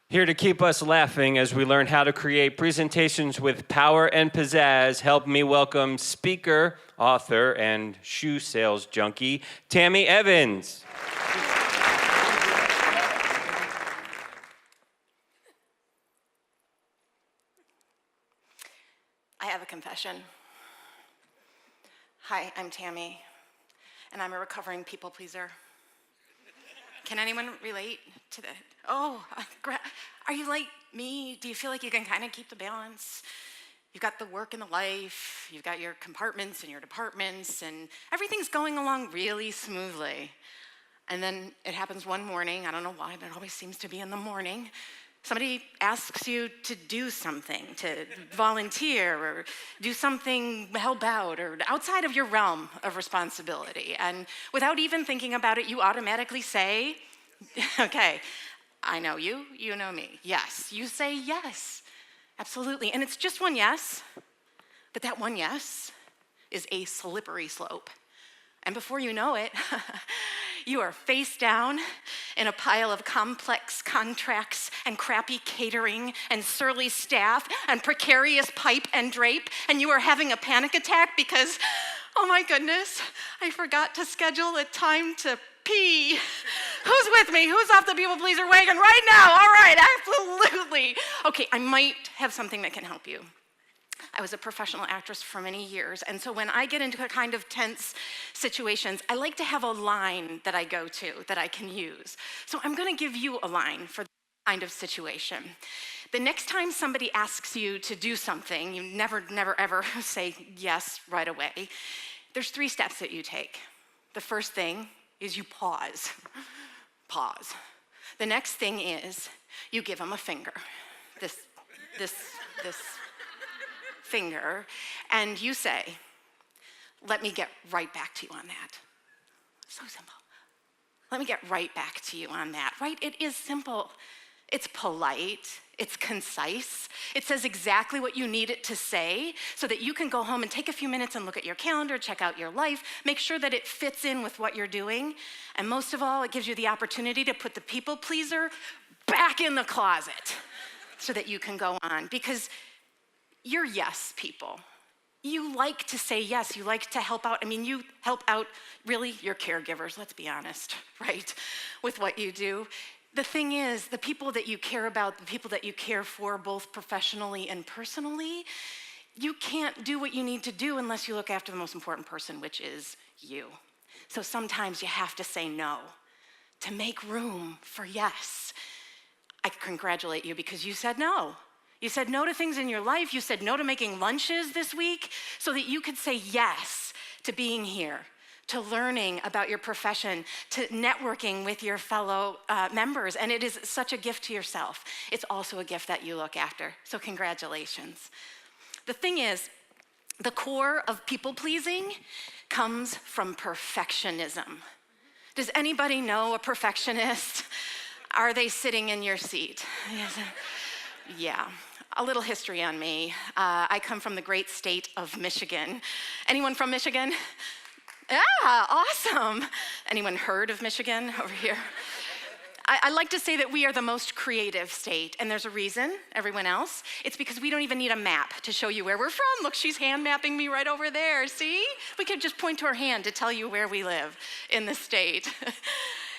Here to keep us laughing as we learn how to create presentations with power and pizzazz, help me welcome speaker, author, and shoe sales junkie, Tami Evans. I have a confession. Hi, I'm Tami, and I'm a recovering people pleaser. Can anyone relate to that? Oh, are you like me? Do you feel like you can kind of keep the balance? You've got the work and the life, you've got your compartments and your departments, and everything's going along really smoothly. And then it happens one morning, I don't know why, but it always seems to be in the morning. Somebody asks you to do something, to volunteer or do something, help out, or outside of your realm of responsibility. And without even thinking about it, you automatically say, okay, I know you, you know me. Yes, you say yes, absolutely. And it's just one yes, but that one yes is a slippery slope. And before you know it, you are face down in a pile of complex contracts and crappy catering and surly staff and precarious pipe and drape, and you are having a panic attack because, oh my goodness, I forgot to schedule a time to pee. Who's with me? Who's off the people pleaser wagon right now? All right, absolutely. Okay, I might have something that can help you. I was a professional actress for many years, and so when I get into a kind of tense situations, I like to have a line that I go to that I can use. So I'm going to give you a line for that kind of situation. The next time somebody asks you to do something, you never, ever say yes right away. There's 3 steps that you take. The first thing is you pause. Pause. The next thing is you give them a finger. This finger, and you say, let me get right back to you on that. So simple. Let me get right back to you on that, right? It is simple. It's polite. It's concise. It says exactly what you need it to say so that you can go home and take a few minutes and look at your calendar, check out your life, make sure that it fits in with what you're doing. And most of all, it gives you the opportunity to put the people pleaser back in the closet so that you can go on. Because you're yes people. You like to say yes. You like to help out. I mean, you help out, really, you're caregivers, let's be honest, right, with what you do. The thing is, the people that you care about, the people that you care for, both professionally and personally, you can't do what you need to do unless you look after the most important person, which is you. So sometimes you have to say no to make room for yes. I congratulate you because you said no. You said no to things in your life. You said no to making lunches this week so that you could say yes to being here, to learning about your profession, to networking with your fellow members. And it is such a gift to yourself. It's also a gift that you look after. So congratulations. The thing is, the core of people pleasing comes from perfectionism. Does anybody know a perfectionist? Are they sitting in your seat? Yes. Yeah, a little history on me. I come from the great state of Michigan. Anyone from Michigan? Yeah, awesome. Anyone heard of Michigan over here? I like to say that we are the most creative state, and there's a reason, everyone else. It's because we don't even need a map to show you where we're from. Look, she's hand mapping me right over there, see? We could just point to her hand to tell you where we live in the state.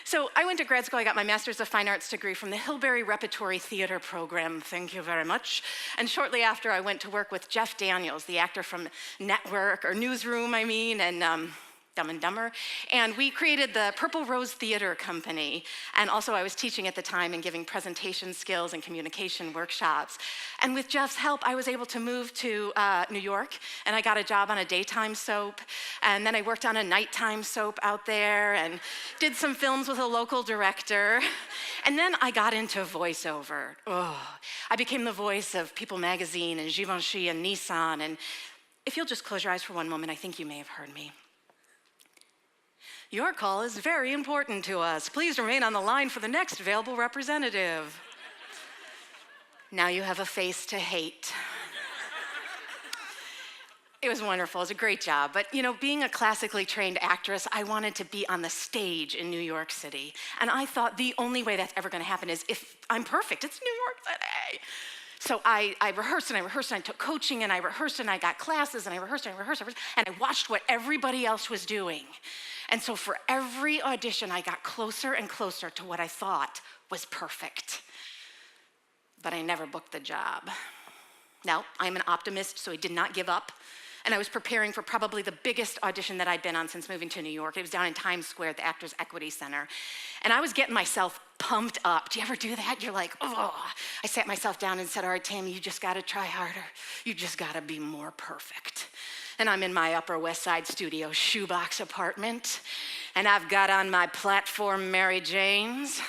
So I went to grad school. I got my Master's of Fine Arts degree from the Hillberry Repertory Theater program. Thank you very much. And shortly after, I went to work with Jeff Daniels, the actor from Network, or Newsroom, and Dumb and Dumber. And we created the Purple Rose Theater Company. And also I was teaching at the time and giving presentation skills and communication workshops. And with Jeff's help, I was able to move to New York, and I got a job on a daytime soap. And then I worked on a nighttime soap out there and did some films with a local director. And then I got into voiceover. I became the voice of People Magazine and Givenchy and Nissan. And if you'll just close your eyes for one moment, I think you may have heard me. Your call is very important to us. Please remain on the line for the next available representative. Now you have a face to hate. It was wonderful. It was a great job. But, being a classically trained actress, I wanted to be on the stage in New York City. And I thought the only way that's ever going to happen is if I'm perfect. It's New York City. So I rehearsed and I rehearsed and I took coaching and I rehearsed and I got classes and I rehearsed and I rehearsed and I watched what everybody else was doing. And so for every audition, I got closer and closer to what I thought was perfect. But I never booked the job. Now, I'm an optimist, so I did not give up. And I was preparing for probably the biggest audition that I'd been on since moving to New York. It was down in Times Square at the Actors Equity Center. And I was getting myself pumped up. Do you ever do that? You're like, oh. I sat myself down and said, all right, Tammy, you just gotta try harder. You just gotta be more perfect. And I'm in my Upper West Side studio shoebox apartment. And I've got on my platform Mary Janes.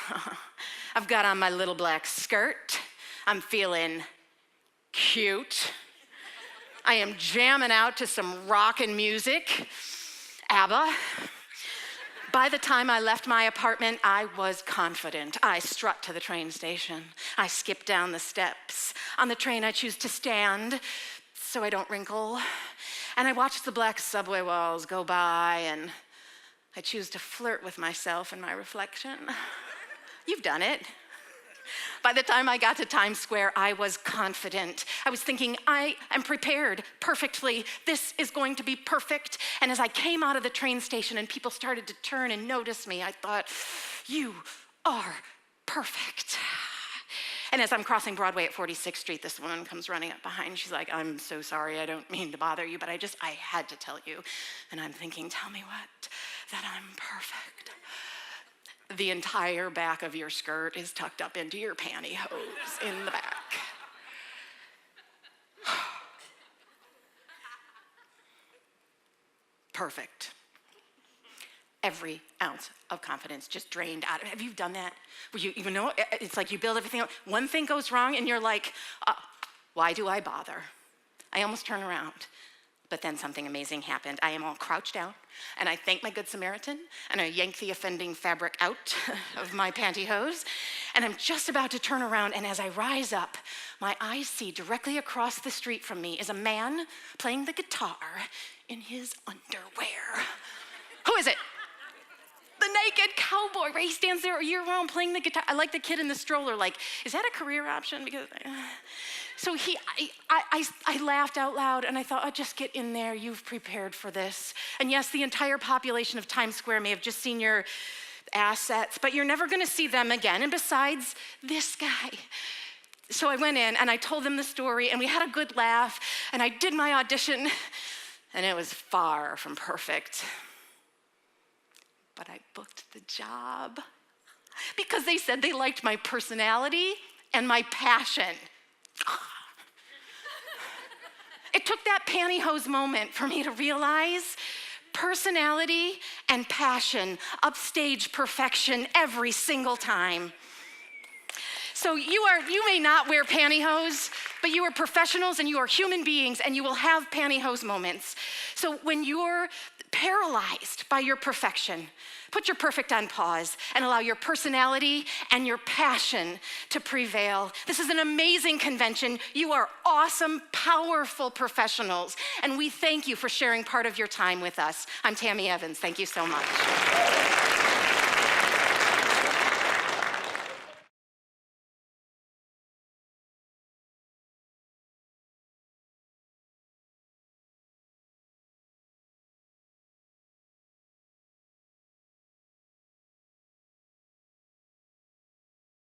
I've got on my little black skirt. I'm feeling cute. I am jamming out to some rockin' music, ABBA. By the time I left my apartment, I was confident. I strut to the train station. I skip down the steps. On the train, I choose to stand so I don't wrinkle. And I watch the black subway walls go by, and I choose to flirt with myself and my reflection. You've done it. By the time I got to Times Square, I was confident. I was thinking, I am prepared perfectly. This is going to be perfect. And as I came out of the train station and people started to turn and notice me, I thought, you are perfect. And as I'm crossing Broadway at 46th Street, this woman comes running up behind. She's like, I'm so sorry, I don't mean to bother you, but I had to tell you. And I'm thinking, tell me what? That I'm perfect. The entire back of your skirt is tucked up into your pantyhose in the back. Perfect. Every ounce of confidence just drained out of it. Have you done that? Where you even know, it's like you build everything up. One thing goes wrong and you're like, why do I bother? I almost turn around. But then something amazing happened. I am all crouched down, and I thank my good Samaritan, and I yank the offending fabric out of my pantyhose, and I'm just about to turn around, and as I rise up, my eyes see directly across the street from me is a man playing the guitar in his underwear. Who is it? The naked cowboy, right? He stands there year round playing the guitar. I like the kid in the stroller, like, is that a career option? Because, so I laughed out loud and I thought, oh, just get in there, you've prepared for this. And yes, the entire population of Times Square may have just seen your assets, but you're never gonna see them again. And besides, this guy. So I went in and I told them the story and we had a good laugh and I did my audition and it was far from perfect. But I booked the job because they said they liked my personality and my passion. It took that pantyhose moment for me to realize personality and passion upstage perfection every single time. So you may not wear pantyhose, but you are professionals and you are human beings and you will have pantyhose moments. So when you're paralyzed by your perfection, put your perfect on pause and allow your personality and your passion to prevail. This is an amazing convention. You are awesome, powerful professionals, and we thank you for sharing part of your time with us. I'm Tami Evans. Thank you so much.